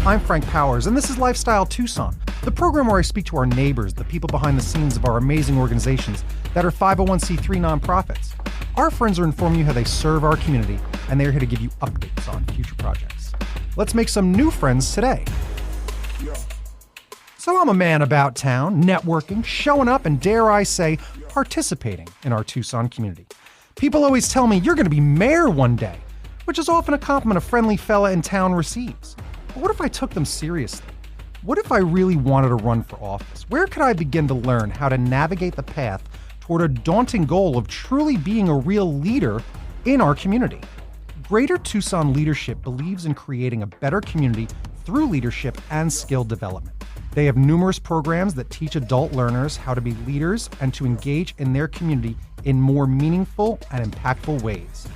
I'm Frank Powers, and this is Lifestyle Tucson, the program where I speak to our neighbors, the people behind the scenes of our amazing organizations that are 501c3 nonprofits. Our friends are informing you how they serve our community, and they're here to give you updates on future projects. Let's make some new friends today. So I'm a man about town, networking, showing up, and dare I say, participating in our Tucson community. People always tell me you're going to be mayor one day, which is often a compliment a friendly fella in town receives. But what if I took them seriously? What if I really wanted to run for office? Where could I begin to learn how to navigate the path toward a daunting goal of truly being a real leader in our community? Greater Tucson Leadership believes in creating a better community through leadership and skill development. They have numerous programs that teach adult learners how to be leaders and to engage in their community in more meaningful and impactful ways.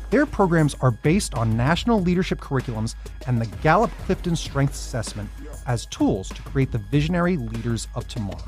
Their programs are based on national leadership curriculums and the GALLUP CliftonStrengths Assessment as tools to create the visionary leaders of tomorrow.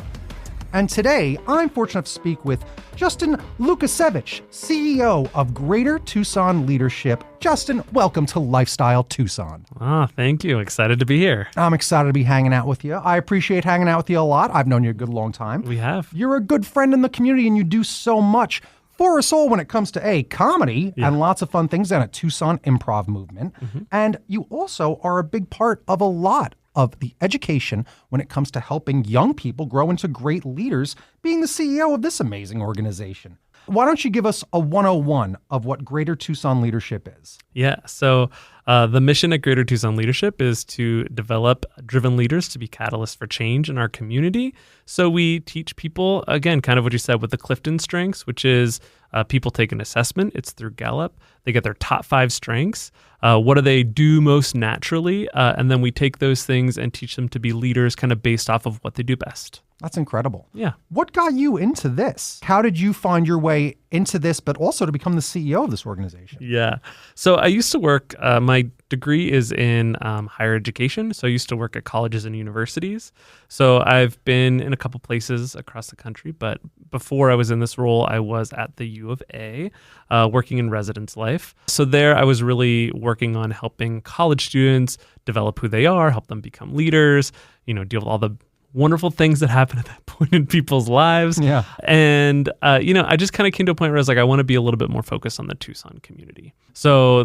And today, I'm fortunate to speak with Justin Lukasewicz, CEO of Greater Tucson Leadership. Justin, welcome to Lifestyle Tucson. Thank you. Excited to be here. I'm excited to be hanging out with you. I appreciate hanging out with you a lot. I've known you a good long time. We have. You're a good friend in the community, and you do so much for us all when it comes to comedy and lots of fun things down at Tucson Improv Movement. And you also are a big part of a lot of the education when it comes to helping young people grow into great leaders, being the CEO of this amazing organization. Why don't you give us a 101 of what Greater Tucson Leadership is? Yeah. So the mission at Greater Tucson Leadership is to develop driven leaders to be catalysts for change in our community. So we teach people, again, kind of what you said with the Clifton Strengths, which is people take an assessment. It's through Gallup. They get their top 5 strengths. What do they do most naturally? And then we take those things and teach them to be leaders kind of based off of what they do best. That's incredible. Yeah. What got you into this? How did you find your way into this, but also to become the CEO of this organization? Yeah. So I used to work, my degree is in higher education. So I used to work at colleges and universities. So I've been in a couple places across the country, but before I was in this role, I was at the U of A, working in residence life. So there I was really working on helping college students develop who they are, help them become leaders, deal with all the wonderful things that happen at that point in people's lives. Yeah. And, I just kind of came to a point where I was like, I want to be a little bit more focused on the Tucson community. So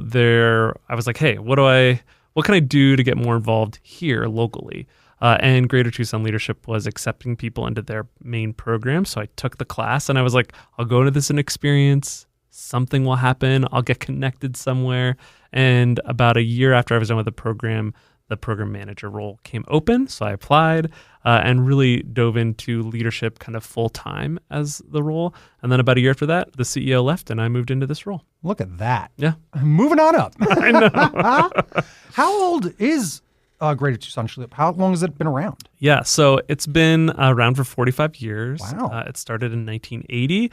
I was like, hey, what can I do to get more involved here locally? And Greater Tucson Leadership was accepting people into their main program. So I took the class and I was like, I'll go into this and experience. Something will happen. I'll get connected somewhere. And about a year after I was done with the program manager role came open. So I applied and really dove into leadership kind of full time as the role. And then about a year after that, the CEO left and I moved into this role. Look at that. Yeah. Moving on up. I know. How old is Greater Tucson Leadership? How long has it been around? Yeah. So it's been around for 45 years. Wow. It started in 1980.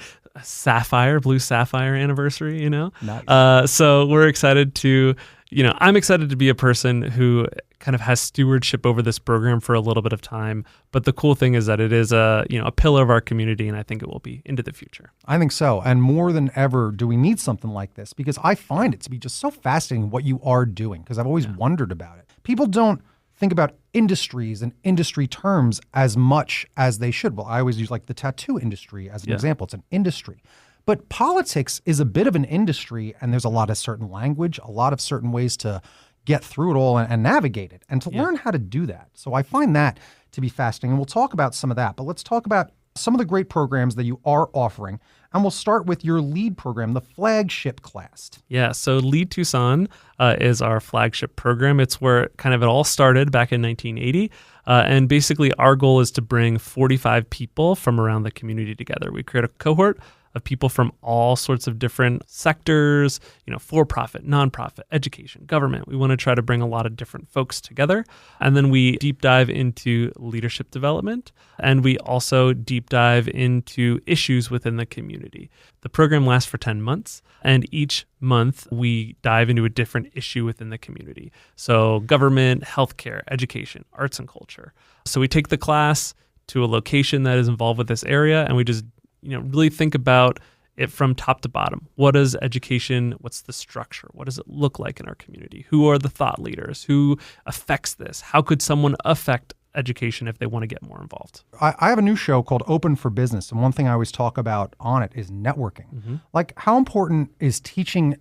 Blue Sapphire anniversary, Nice. So we're excited to, I'm excited to be a person who kind of has stewardship over this program for a little bit of time. But the cool thing is that it is a pillar of our community, and I think it will be into the future. I think so. And more than ever, do we need something like this? Because I find it to be just so fascinating what you are doing, because I've always wondered about it. People don't think about industries and industry terms as much as they should. Well, I always use like the tattoo industry as an example. It's an industry. But politics is a bit of an industry, and there's a lot of certain language, a lot of certain ways to get through it all and navigate it, and to learn how to do that. So I find that to be fascinating, and we'll talk about some of that. But let's talk about some of the great programs that you are offering, and we'll start with your lead program, the flagship class. Yeah, so Lead Tucson is our flagship program. It's where kind of it all started back in 1980. And basically our goal is to bring 45 people from around the community together. We create a cohort of people from all sorts of different sectors, for-profit, nonprofit, education, government. We want to try to bring a lot of different folks together. And then we deep dive into leadership development. And we also deep dive into issues within the community. The program lasts for 10 months. And each month we dive into a different issue within the community. So government, healthcare, education, arts and culture. So we take the class to a location that is involved with this area, and we just really think about it from top to bottom. What is education? What's the structure? What does it look like in our community? Who are the thought leaders? Who affects this? How could someone affect education if they want to get more involved? I have a new show called Open for Business, and one thing I always talk about on it is networking. Like, how important is teaching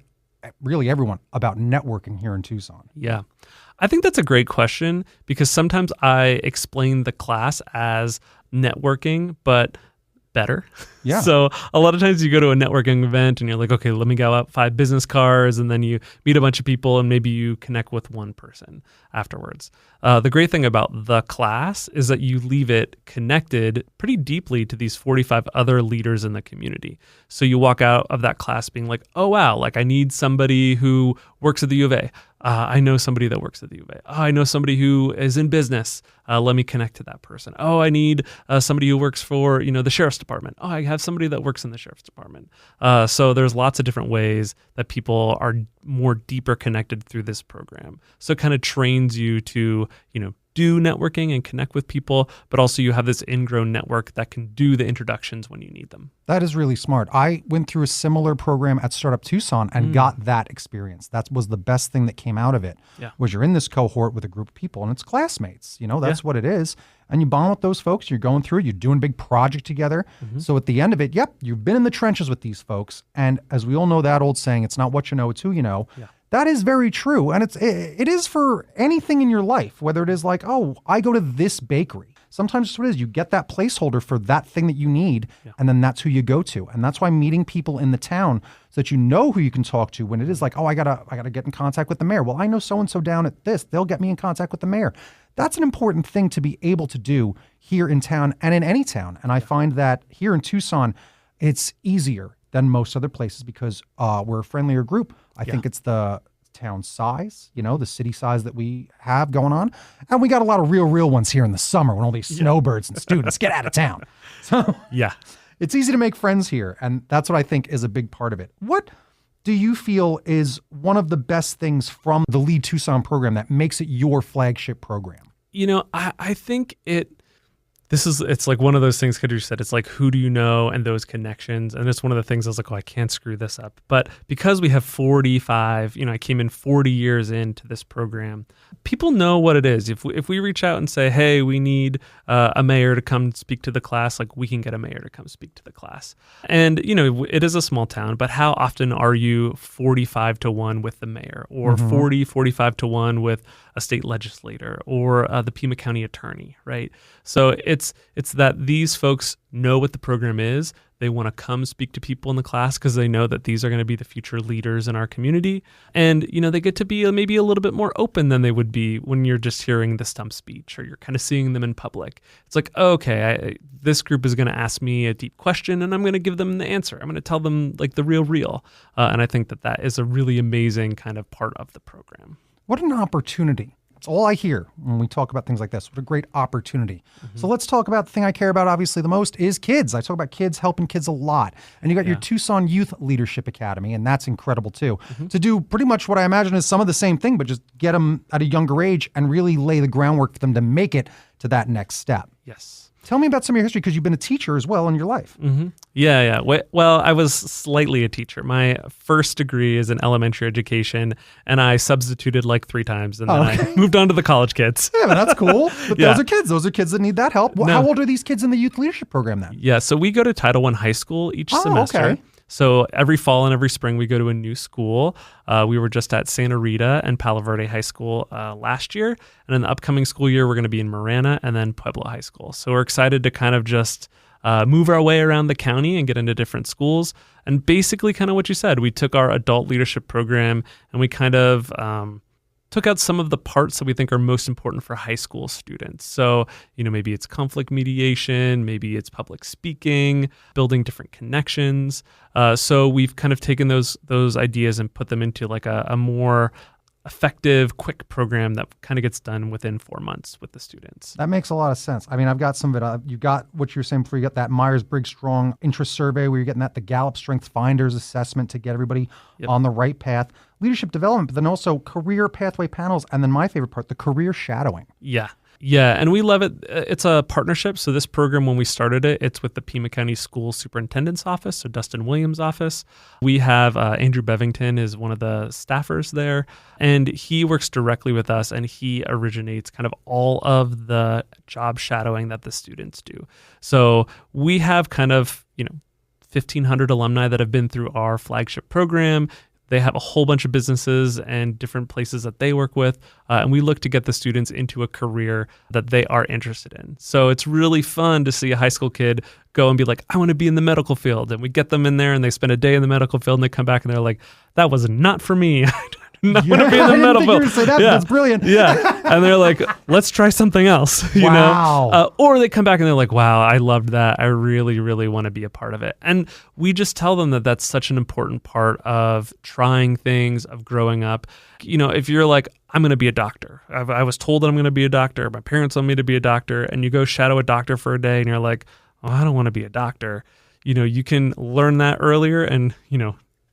really everyone about networking here in Tucson? Yeah. I think that's a great question, because sometimes I explain the class as networking, but better. Yeah. So a lot of times you go to a networking event and you're like, okay, let me go out 5 business cards, and then you meet a bunch of people and maybe you connect with one person afterwards. The great thing about the class is that you leave it connected pretty deeply to these 45 other leaders in the community. So you walk out of that class being like, oh, wow, like I need somebody who works at the U of A. I know somebody that works at the U of A. Oh, I know somebody who is in business. Let me connect to that person. Oh, I need somebody who works for, the sheriff's department. Oh, I have somebody that works in the sheriff's department. So there's lots of different ways that people are more deeper connected through this program. So it kind of trains you to, do networking and connect with people, but also you have this ingrown network that can do the introductions when you need them. That is really smart. I went through a similar program at Startup Tucson and got that experience. That was the best thing that came out of it. Yeah. Was you're in this cohort with a group of people and it's classmates. That's what it is. And you bond with those folks. You're going through, you're doing a big project together. So at the end of it, you've been in the trenches with these folks. And as we all know that old saying, it's not what you know, it's who you know. Yeah. That is very true. And it is for anything in your life, whether it is like, oh, I go to this bakery. Sometimes that's what it is. You get that placeholder for that thing that you need, and then that's who you go to. And that's why meeting people in the town so that you know who you can talk to when it is like, oh, I gotta get in contact with the mayor. Well, I know so-and-so down at this. They'll get me in contact with the mayor. That's an important thing to be able to do here in town and in any town. And I find that here in Tucson, it's easier than most other places because we're a friendlier group. I think it's the town size, the city size that we have going on. And we got a lot of real ones here in the summer when all these snowbirds and students get out of town. So it's easy to make friends here. And that's what I think is a big part of it. What do you feel is one of the best things from the Lead Tucson program that makes it your flagship program? I think it's like one of those things Kadri said, it's like, who do you know and those connections. And it's one of the things I was like, oh, I can't screw this up. But because we have 45, I came in 40 years into this program, people know what it is. If we reach out and say, hey, we need a mayor to come speak to the class, like we can get a mayor to come speak to the class. And, it is a small town, but how often are you 45-1 with the mayor or 45-1 with a state legislator or the Pima County attorney, right? So it's that these folks know what the program is. They want to come speak to people in the class because they know that these are going to be the future leaders in our community. And, they get to be maybe a little bit more open than they would be when you're just hearing the stump speech or you're kind of seeing them in public. It's like, okay, this group is going to ask me a deep question and I'm going to give them the answer. I'm going to tell them like the real. And I think that is a really amazing kind of part of the program. What an opportunity. That's all I hear when we talk about things like this. What a great opportunity. So let's talk about the thing I care about obviously the most is kids. I talk about kids, helping kids a lot. And you got your Tucson Youth Leadership Academy, and that's incredible too. To do pretty much what I imagine is some of the same thing, but just get them at a younger age and really lay the groundwork for them to make it to that next step. Yes. Tell me about some of your history because you've been a teacher as well in your life. Yeah. Well, I was slightly a teacher. My first degree is in elementary education, and I substituted like 3 times, and then I moved on to the college kids. Yeah, but that's cool. But those are kids that need that help. Well, how old are these kids in the youth leadership program then? Yeah, so we go to Title I high school each semester. Okay. So every fall and every spring, we go to a new school. We were just at Santa Rita and Palo Verde High School last year. And in the upcoming school year, we're going to be in Marana and then Pueblo High School. So we're excited to kind of just move our way around the county and get into different schools. And basically kind of what you said, we took our adult leadership program and we kind of took out some of the parts that we think are most important for high school students. So, maybe it's conflict mediation, maybe it's public speaking, building different connections. So we've kind of taken those ideas and put them into like a more effective, quick program that kind of gets done within 4 months with the students. That makes a lot of sense. I mean, I've got some of it. You got what you were saying before. You got that Myers-Briggs Strong interest survey where you're getting the GALLUP StrengthsFinders assessment to get everybody on the right path. Leadership development, but then also career pathway panels. And then my favorite part, the career shadowing. Yeah. Yeah, and we love it. It's a partnership. So this program, when we started it, it's with the Pima County School Superintendent's Office, so Dustin Williams' office. We have Andrew Bevington is one of the staffers there, and he works directly with us, and he originates kind of all of the job shadowing that the students do. So we have kind of, 1,500 alumni that have been through our flagship program. They have a whole bunch of businesses and different places that they work with, and we look to get the students into a career that they are interested in. So it's really fun to see a high school kid go and be like, I want to be in the medical field. And we get them in there and they spend a day in the medical field and they come back and they're like, that was not for me. Not want to be in the medical field. Say that, that's brilliant. Yeah. And they're like, let's try something else, Wow. Or they come back and they're like, wow, I loved that. I really, really want to be a part of it. And we just tell them that that's such an important part of trying things, of growing up. If you're like, I'm going to be a doctor. I was told that I'm going to be a doctor. My parents want me to be a doctor. And you go shadow a doctor for a day and you're like, oh, I don't want to be a doctor. You can learn that earlier and,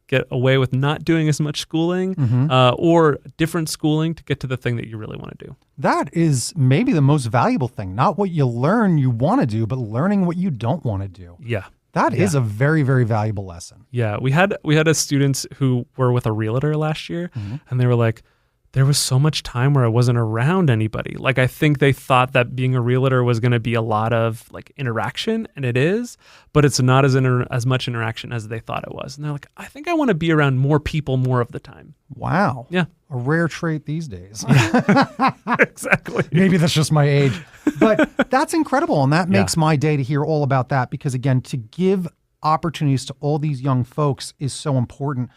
get away with not doing as much schooling or different schooling to get to the thing that you really want to do. That is maybe the most valuable thing. Not what you learn you want to do, but learning what you don't want to do. Yeah. That is a very, very valuable lesson. Yeah. We had a students who were with a realtor last year and they were like, there was so much time where I wasn't around anybody. Like, I think they thought that being a realtor was going to be a lot of like interaction, and it is, but it's not as much interaction as they thought it was. And they're like, I think I want to be around more people more of the time. Wow. Yeah. A rare trait these days. Exactly. Maybe that's just my age, but that's incredible. And that makes my day to hear all about that, because again, to give opportunities to all these young folks is so important.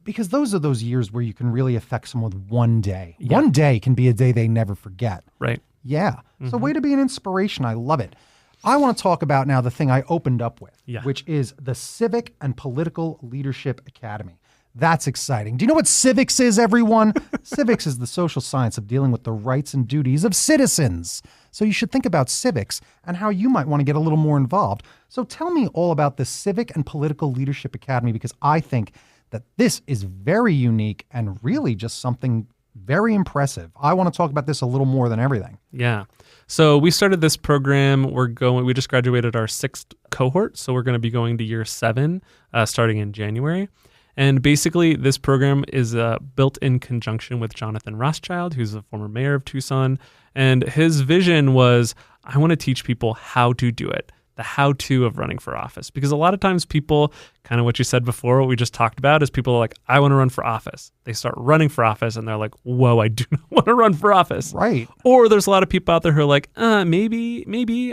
Because those are those years where you can really affect someone with one day. Yeah. One day can be a day they never forget. Right. Yeah. So way to be an inspiration. I love it. I want to talk about now the thing I opened up with, which is the Civic and Political Leadership Academy. That's exciting. Do you know what civics is, everyone? Civics is the social science of dealing with the rights and duties of citizens. So you should think about civics and how you might want to get a little more involved. So tell me all about the Civic and Political Leadership Academy, because I think that this is very unique and really just something very impressive. I want to talk about this a little more than everything. Yeah. So we started this program. We just graduated our 6th cohort. So we're going to be going to year 7 starting in January. And basically this program is built in conjunction with Jonathan Rothschild, who's the former mayor of Tucson. And his vision was, I want to teach people how to do it. The how-to of running for office. Because a lot of times people, kind of what you said before, what we just talked about, is people are like, I want to run for office. They start running for office and they're like, whoa, I do not want to run for office. Right. Or there's a lot of people out there who are like, maybe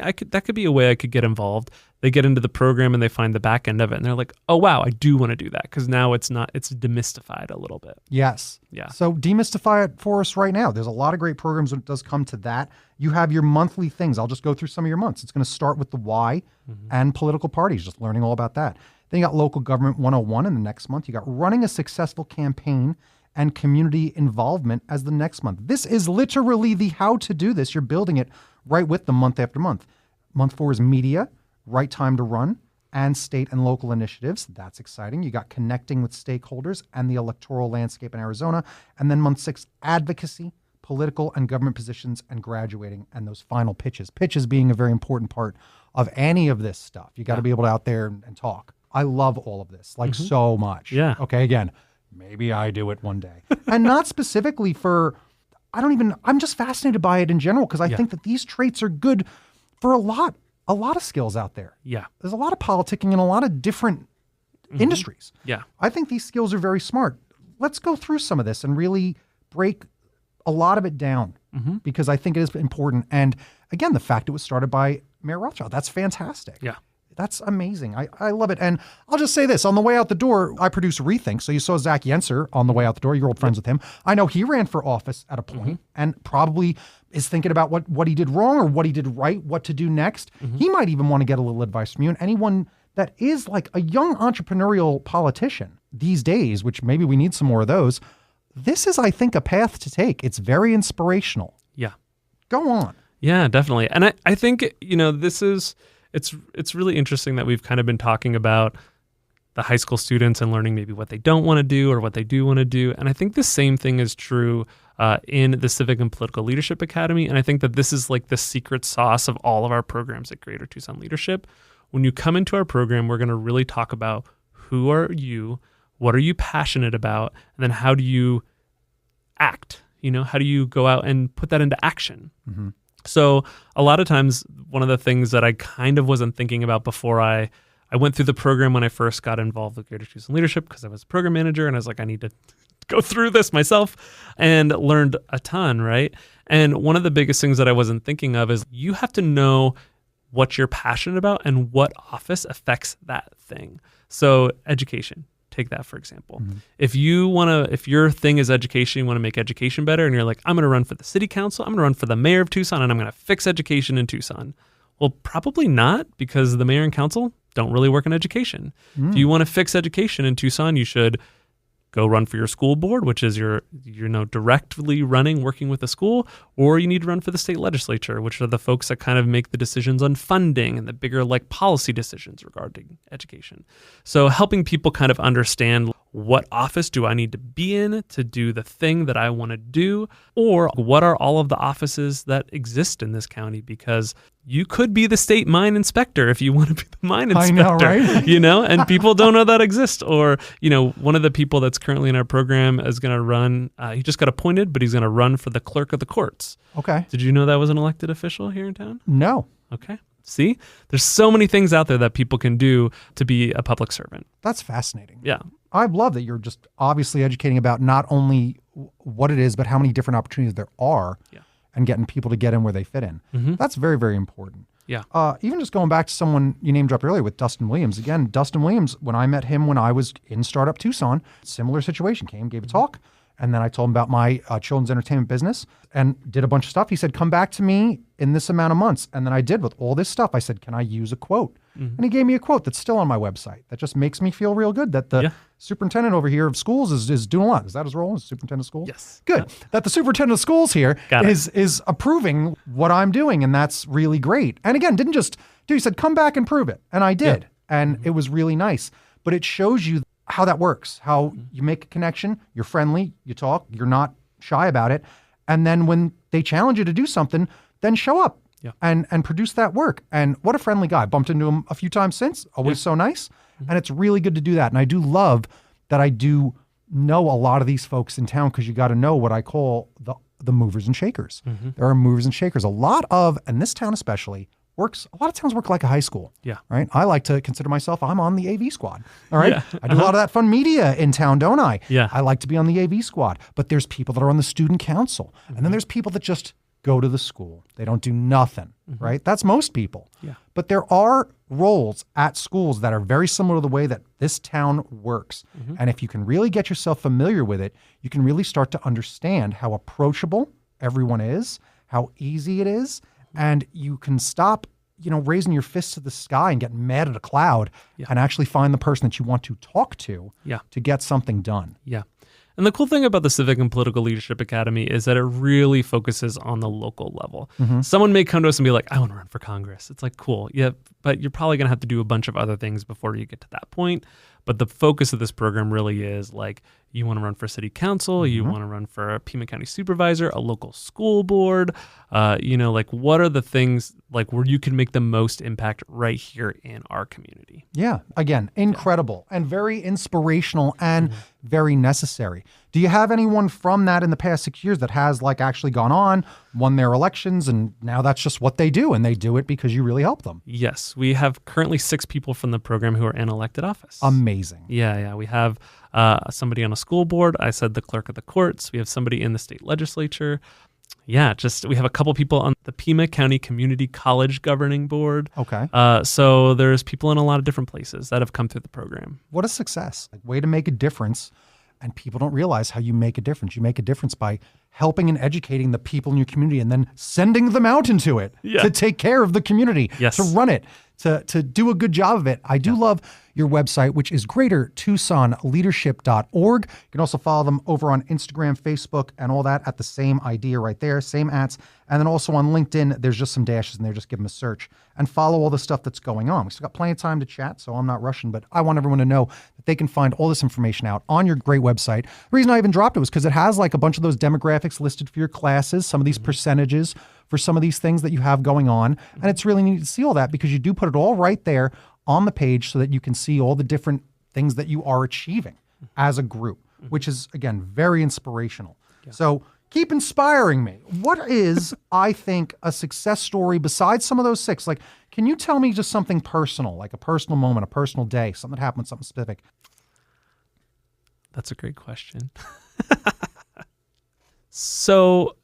that could be a way I could get involved. They get into the program and they find the back end of it and they're like, oh, wow, I do want to do that, because now it's demystified a little bit. Yes. Yeah. So demystify it for us right now. There's a lot of great programs when it does come to that. You have your monthly things. I'll just go through some of your months. It's going to start with the why and political parties, just learning all about that. Then you got Local Government 101 in the next month. You got Running a Successful Campaign and Community Involvement as the next month. This is literally the how to do this. You're building it right with them month after month. Month 4 is Media, Right Time to Run, and State and Local Initiatives. That's exciting. You got Connecting with Stakeholders and the Electoral Landscape in Arizona. And then month 6, Advocacy, Political and Government Positions, and Graduating, and those final pitches. Pitches being a very important part of any of this stuff. You got to be able to out there and talk. I love all of this, like so much. Yeah. Okay, again, maybe I do it one day. And not specifically for, I'm just fascinated by it in general, because I think that these traits are good for a lot of skills out there. Yeah. There's a lot of politicking in a lot of different industries. Yeah. I think these skills are very smart. Let's go through some of this and really break a lot of it down, because I think it is important. And again, the fact it was started by Mayor Rothschild, that's fantastic. Yeah. That's amazing. I love it. And I'll just say this, on the way out the door, I produce Rethink. So you saw Zach Yenser on the way out the door. You're old friends with him. I know he ran for office at a point and probably is thinking about what he did wrong or what he did right, what to do next. He might even want to get a little advice from you. And anyone that is like a young entrepreneurial politician these days, which maybe we need some more of those, this is, I think, a path to take. It's very inspirational. Yeah. Go on. Yeah, definitely. And I think, it's really interesting that we've kind of been talking about the high school students and learning maybe what they don't want to do or what they do want to do. And I think the same thing is true in the Civic and Political Leadership Academy. And I think that this is like the secret sauce of all of our programs at Greater Tucson Leadership. When you come into our program, we're going to really talk about who are you, what are you passionate about, and then how do you act? How do you go out and put that into action? Mm-hmm. So a lot of times, one of the things that I kind of wasn't thinking about before I went through the program when I first got involved with Greater Tucson Leadership, because I was a program manager and I was like, I need to go through this myself, and learned a ton, right? And one of the biggest things that I wasn't thinking of is you have to know what you're passionate about and what office affects that thing. So education. Take that, for example. Mm-hmm. If your thing is education, you want to make education better, and you're like, I'm going to run for the city council, I'm going to run for the mayor of Tucson, and I'm going to fix education in Tucson. Well, probably not, because the mayor and council don't really work in education. If you want to fix education in Tucson, you should go run for your school board, which is you're directly working with the school, or you need to run for the state legislature, which are the folks that kind of make the decisions on funding and the bigger policy decisions regarding education. So helping people kind of understand, what office do I need to be in to do the thing that I want to do, or what are all of the offices that exist in this county? Because you could be the state mine inspector if you want to be the mine inspector. I know, right? And people don't know that exists. Or, one of the people that's currently in our program is going to run, he just got appointed, but he's going to run for the clerk of the courts. Okay. Did you know that was an elected official here in town? No. Okay. See, there's so many things out there that people can do to be a public servant. That's fascinating. Yeah. I love that you're just obviously educating about not only what it is, but how many different opportunities there are, and getting people to get in where they fit in. Mm-hmm. That's very, very important. Yeah. Even just going back to someone you named dropped earlier with Dustin Williams. Again, Dustin Williams, when I met him when I was in Startup Tucson, similar situation, gave a talk. And then I told him about my children's entertainment business and did a bunch of stuff. He said, come back to me in this amount of months. And then I did with all this stuff. I said, can I use a quote? Mm-hmm. And he gave me a quote that's still on my website. That just makes me feel real good that the superintendent over here of schools is doing a lot. Is that his role as superintendent of schools? Yes. Good. That the superintendent of schools here is approving what I'm doing. And that's really great. And again, didn't just do, he said, come back and prove it. And I did. Yeah. And it was really nice. But it shows you how that works, how you make a connection, you're friendly, you talk, you're not shy about it. And then when they challenge you to do something, then show up and produce that work. And what a friendly guy. Bumped into him a few times since, always so nice. Mm-hmm. And it's really good to do that. And I do love that I do know a lot of these folks in town, because you got to know what I call the movers and shakers. Mm-hmm. There are movers and shakers. A lot of, and this town especially, a lot of towns work like a high school. Yeah. Right. I like to consider myself, I'm on the AV squad. All right. Yeah. I do a lot of that fun media in town, don't I? Yeah. I like to be on the AV squad, but there's people that are on the student council. Mm-hmm. And then there's people that just go to the school. They don't do nothing. Mm-hmm. Right. That's most people. Yeah. But there are roles at schools that are very similar to the way that this town works. Mm-hmm. And if you can really get yourself familiar with it, you can really start to understand how approachable everyone is, how easy it is. And you can stop, raising your fists to the sky and get mad at a cloud and actually find the person that you want to talk to get something done. Yeah. And the cool thing about the Civic and Political Leadership Academy is that it really focuses on the local level. Mm-hmm. Someone may come to us and be like, I want to run for Congress. It's like, cool. Yeah, but you're probably going to have to do a bunch of other things before you get to that point. But the focus of this program really is you want to run for city council, mm-hmm. you want to run for a Pima County supervisor, a local school board, what are the things where you can make the most impact right here in our community? Yeah. Again, incredible and very inspirational and very necessary. Do you have anyone from that in the past 6 years that has actually gone on, won their elections, and now that's just what they do, and they do it because you really help them? Yes. We have currently 6 people from the program who are in elected office. Amazing. Yeah. We have somebody on a school board. I said the clerk of the courts. We have somebody in the state legislature. Yeah, we have a couple people on the Pima County Community College Governing Board. Okay. So there's people in a lot of different places that have come through the program. What a success. Way to make a difference. And people don't realize how you make a difference. You make a difference by helping and educating the people in your community and then sending them out into it to take care of the community, to run it, to do a good job of it. I do love your website, which is greatertucsonleadership.org. You can also follow them over on Instagram, Facebook, and all that at the same idea right there, same ats. And then also on LinkedIn, there's just some dashes in there. Just give them a search and follow all the stuff that's going on. We've still got plenty of time to chat, so I'm not rushing, but I want everyone to know that they can find all this information out on your great website. The reason I even dropped it was because it has like a bunch of those demographics listed for your classes, some of these percentages for some of these things that you have going on. And it's really neat to see all that because you do put it all right there on the page so that you can see all the different things that you are achieving as a group, which is, again, very inspirational. Yeah. So keep inspiring me. What is, I think, a success story besides some of those 6? Like, can you tell me just something personal, like a personal moment, a personal day, something that happened, something specific? That's a great question. So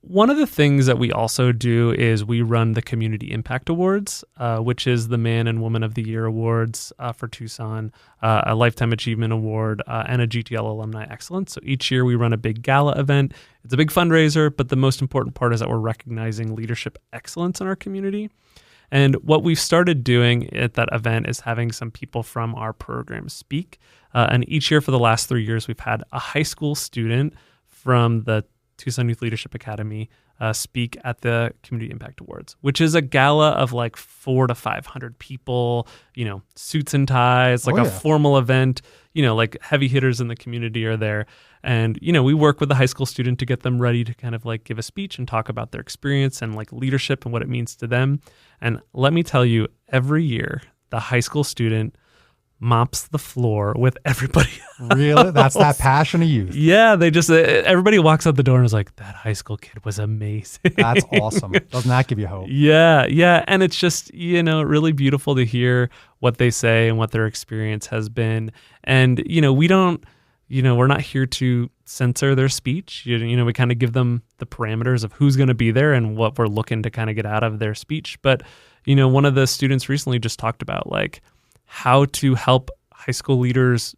one of the things that we also do is we run the Community Impact Awards, which is the Man and Woman of the Year Awards for Tucson, a Lifetime Achievement Award, and a GTL Alumni Excellence. So each year we run a big gala event. It's a big fundraiser, but the most important part is that we're recognizing leadership excellence in our community. And what we've started doing at that event is having some people from our program speak. And each year for the last 3 years, we've had a high school student from the Tucson Youth Leadership Academy speak at the Community Impact Awards, which is a gala of like 400 to 500 people, suits and ties, like a formal event, like heavy hitters in the community are there. And, we work with the high school student to get them ready to kind of like give a speech and talk about their experience and like leadership and what it means to them. And let me tell you, every year, the high school student mops the floor with everybody else. Really? That's that passion of youth. Yeah, they just, everybody walks out the door and is like, that high school kid was amazing. That's awesome. Doesn't that give you hope? Yeah. And it's just, really beautiful to hear what they say and what their experience has been. And, we don't, we're not here to censor their speech. We kind of give them the parameters of who's going to be there and what we're looking to kind of get out of their speech. But, one of the students recently just talked about like, how to help high school leaders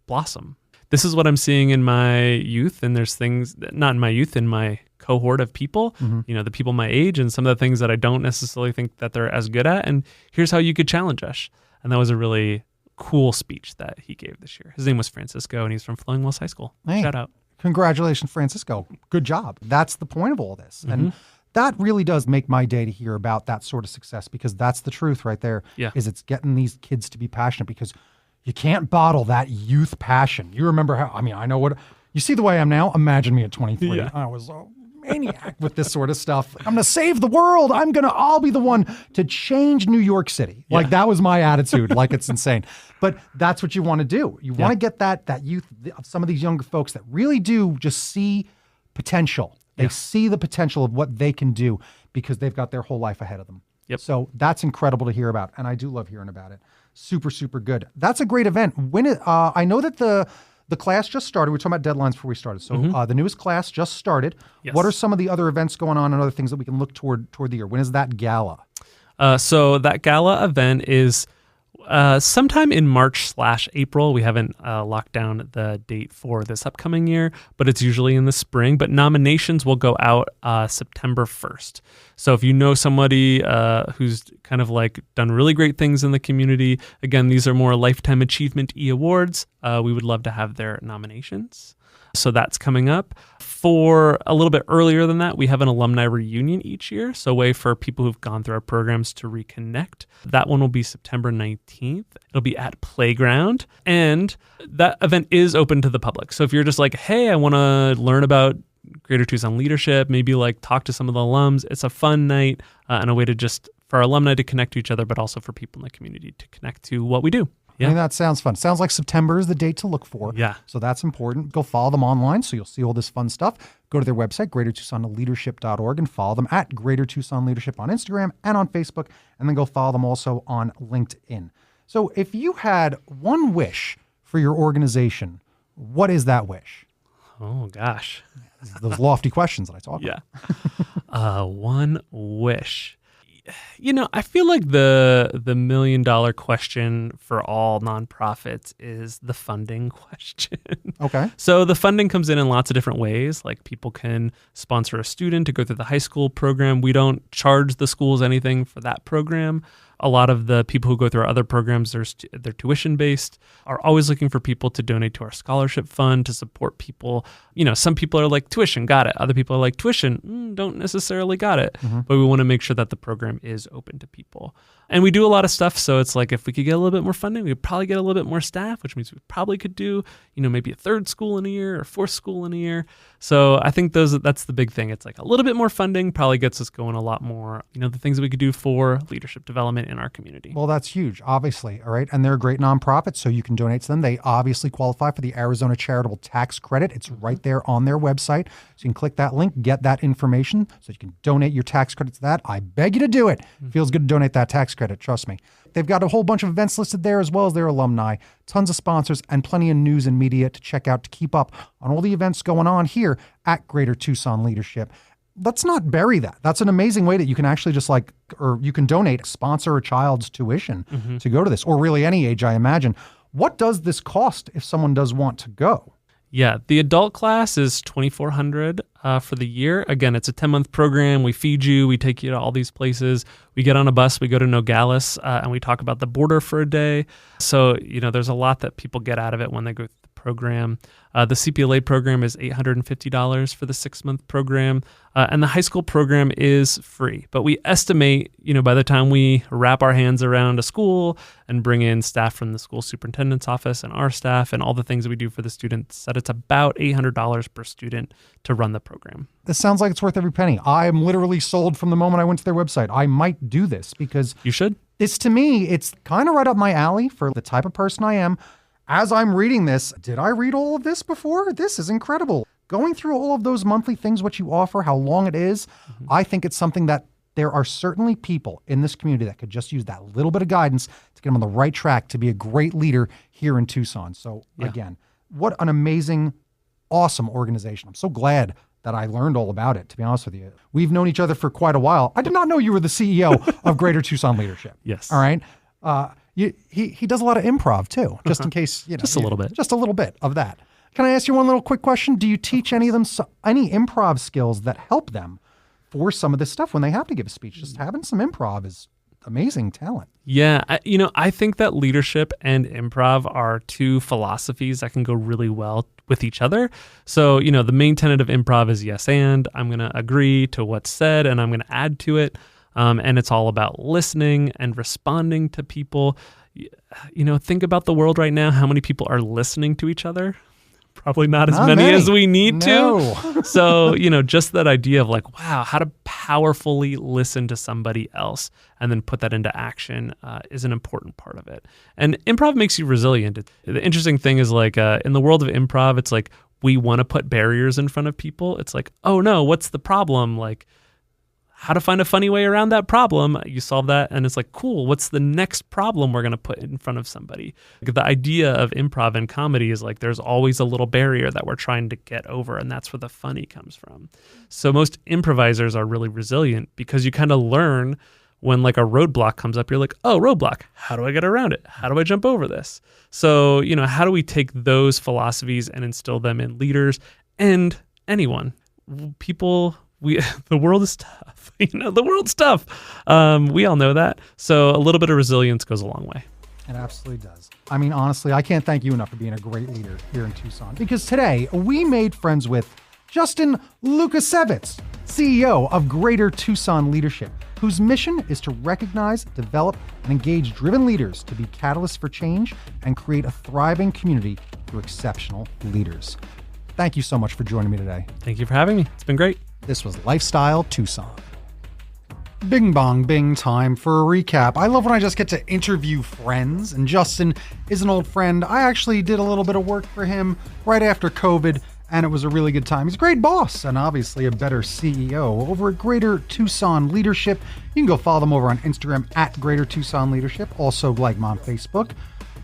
blossom. This is what I'm seeing in my youth, and there's things, not in my youth, in my cohort of people, the people my age, and some of the things that I don't necessarily think that they're as good at, and here's how you could challenge us. And that was a really cool speech that he gave this year. His name was Francisco, and he's from Flowing Wells High School. Hey, shout out. Congratulations, Francisco. Good job. That's the point of all this. And that really does make my day to hear about that sort of success, because that's the truth right there. Yeah. Is it's getting these kids to be passionate, because you can't bottle that youth passion. You remember how, I know what, you see the way I am now? Imagine me at 23. Yeah. I was a maniac with this sort of stuff. I'm going to save the world. I'll be the one to change New York City. Like that was my attitude. Like it's insane. But that's what you want to do. You want to get that youth, some of these younger folks that really do just see potential. They see the potential of what they can do because they've got their whole life ahead of them. Yep. So that's incredible to hear about. And I do love hearing about it. Super, super good. That's a great event. I know that the class just started. We were talking about deadlines before we started. So the newest class just started. Yes. What are some of the other events going on and other things that we can look toward the year? When is that gala? So that gala event is sometime in March/April. We haven't locked down the date for this upcoming year, but it's usually in the spring. But nominations will go out September 1st. So if you know somebody who's kind of like done really great things in the community, again, these are more Lifetime Achievement Awards. We would love to have their nominations. So that's coming up. For a little bit earlier than that, we have an alumni reunion each year. So a way for people who've gone through our programs to reconnect. That one will be September 19th. It'll be at Playground. And that event is open to the public. So if you're just like, hey, I want to learn about Greater Tucson leadership, maybe like talk to some of the alums. It's a fun night and a way to just, for our alumni to connect to each other, but also for people in the community to connect to what we do. Yeah. That sounds fun. Sounds like September is the date to look for. Yeah. So that's important. Go follow them online so you'll see all this fun stuff. Go to their website, GreaterTucsonLeadership.org, and follow them at Greater Tucson Leadership on Instagram and on Facebook, and then go follow them also on LinkedIn. So if you had one wish for your organization, what is that wish? Oh, gosh. Those lofty questions that I talk about. Yeah. One wish. I feel like the $1 million question for all nonprofits is the funding question. Okay. So the funding comes in lots of different ways. Like people can sponsor a student to go through the high school program. We don't charge the schools anything for that program. A lot of the people who go through our other programs, they're tuition based, are always looking for people to donate to our scholarship fund to support people. Some people are like, tuition, got it. Other people are like, tuition, don't necessarily got it. But we want to make sure that the program is open to people. And we do a lot of stuff. So it's like, if we could get a little bit more funding, we could probably get a little bit more staff, which means we probably could do, maybe a third school in a year or fourth school in a year. So I think that's the big thing. It's like a little bit more funding probably gets us going a lot more, the things that we could do for leadership development in our community. Well, that's huge, obviously. All right. And they're a great nonprofit, so you can donate to them. They obviously qualify for the Arizona Charitable Tax Credit. It's right there on their website. So you can click that link, get that information so you can donate your tax credit to that. I beg you to do it. Feels good to donate that tax credit. Trust me. They've got a whole bunch of events listed there as well as their alumni, tons of sponsors, and plenty of news and media to check out to keep up on all the events going on here at Greater Tucson Leadership. Let's not bury that. That's an amazing way that you can actually or you can donate, sponsor a child's tuition to go to this, or really any age, I imagine. What does this cost if someone does want to go? Yeah, the adult class is $2,400 for the year. Again, it's a 10-month program. We feed you. We take you to all these places. We get on a bus. We go to Nogales, and we talk about the border for a day. So, there's a lot that people get out of it when they go through the program. The CPLA program is $850 for the 6-month program, and the high school program is free. But we estimate, by the time we wrap our hands around a school and bring in staff from the school superintendent's office and our staff and all the things that we do for the students, that it's about $800 per student to run the program. This sounds like it's worth every penny. I'm literally sold from the moment I went to their website. I might do this because you should. To me, it's kind of right up my alley for the type of person I am. As I'm reading this, did I read all of this before? This is incredible. Going through all of those monthly things, what you offer, how long it is, I think it's something that there are certainly people in this community that could just use that little bit of guidance to get them on the right track to be a great leader here in Tucson. So again, what an amazing, awesome organization. I'm so glad that I learned all about it, to be honest with you. We've known each other for quite a while. I did not know you were the CEO of Greater Tucson Leadership. Yes. All right. He does a lot of improv too, just in case, just a little bit. Just a little bit of that. Can I ask you one little quick question? Do you teach any of them any improv skills that help them for some of this stuff when they have to give a speech? Just having some improv is amazing talent. Yeah, I think that leadership and improv are two philosophies that can go really well with each other. So, the main tenet of improv is yes and. I'm going to agree to what's said and I'm going to add to it. And it's all about listening and responding to people. Think about the world right now. How many people are listening to each other? Probably not as many as we need to. So, just that idea of like, wow, how to powerfully listen to somebody else and then put that into action is an important part of it. And improv makes you resilient. The interesting thing is like in the world of improv, it's like we want to put barriers in front of people. It's like, oh no, what's the problem? Like, how to find a funny way around that problem. You solve that and it's like, cool, what's the next problem we're going to put in front of somebody? Like, the idea of improv and comedy is like there's always a little barrier that we're trying to get over, and that's where the funny comes from. So most improvisers are really resilient because you kind of learn when like a roadblock comes up, you're like, oh, roadblock, how do I get around it? How do I jump over this? So, how do we take those philosophies and instill them in leaders and anyone? People... the world is tough. The world's tough. We all know that. So a little bit of resilience goes a long way. It absolutely does. I mean, honestly, I can't thank you enough for being a great leader here in Tucson, because today we made friends with Justin Lukasewicz, CEO of Greater Tucson Leadership, whose mission is to recognize, develop, and engage driven leaders to be catalysts for change and create a thriving community through exceptional leaders. Thank you so much for joining me today. Thank you for having me. It's been great. This was Lifestyle Tucson. Bing bong bing time for a recap. I love when I just get to interview friends, and Justin is an old friend. I actually did a little bit of work for him right after COVID, and it was a really good time. He's a great boss and obviously a better CEO over at Greater Tucson Leadership. You can go follow them over on Instagram at Greater Tucson Leadership. Also like them on Facebook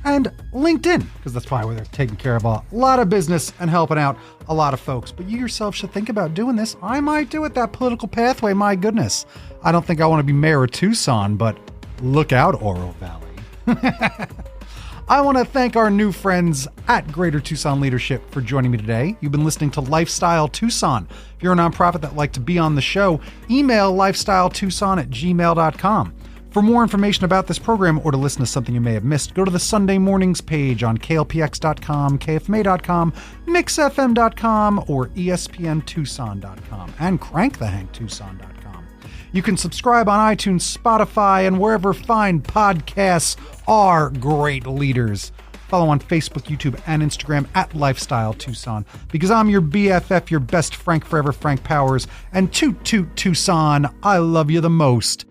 and LinkedIn, because that's probably where they're taking care of a lot of business and helping out a lot of folks. But you yourself should think about doing this. I might do it, that political pathway. My goodness. I don't think I want to be mayor of Tucson, but look out, Oro Valley. I want to thank our new friends at Greater Tucson Leadership for joining me today. You've been listening to Lifestyle Tucson. If you're a nonprofit that'd like to be on the show, email lifestyletucson@gmail.com. For more information about this program or to listen to something you may have missed, go to the Sunday Mornings page on klpx.com, kfma.com, mixfm.com, or espntucson.com, and crankthehanktucson.com. You can subscribe on iTunes, Spotify, and wherever fine podcasts are. Great leaders. Follow on Facebook, YouTube, and Instagram at Lifestyle Tucson. Because I'm your BFF, your best Frank forever, Frank Powers, and toot toot Tucson, I love you the most.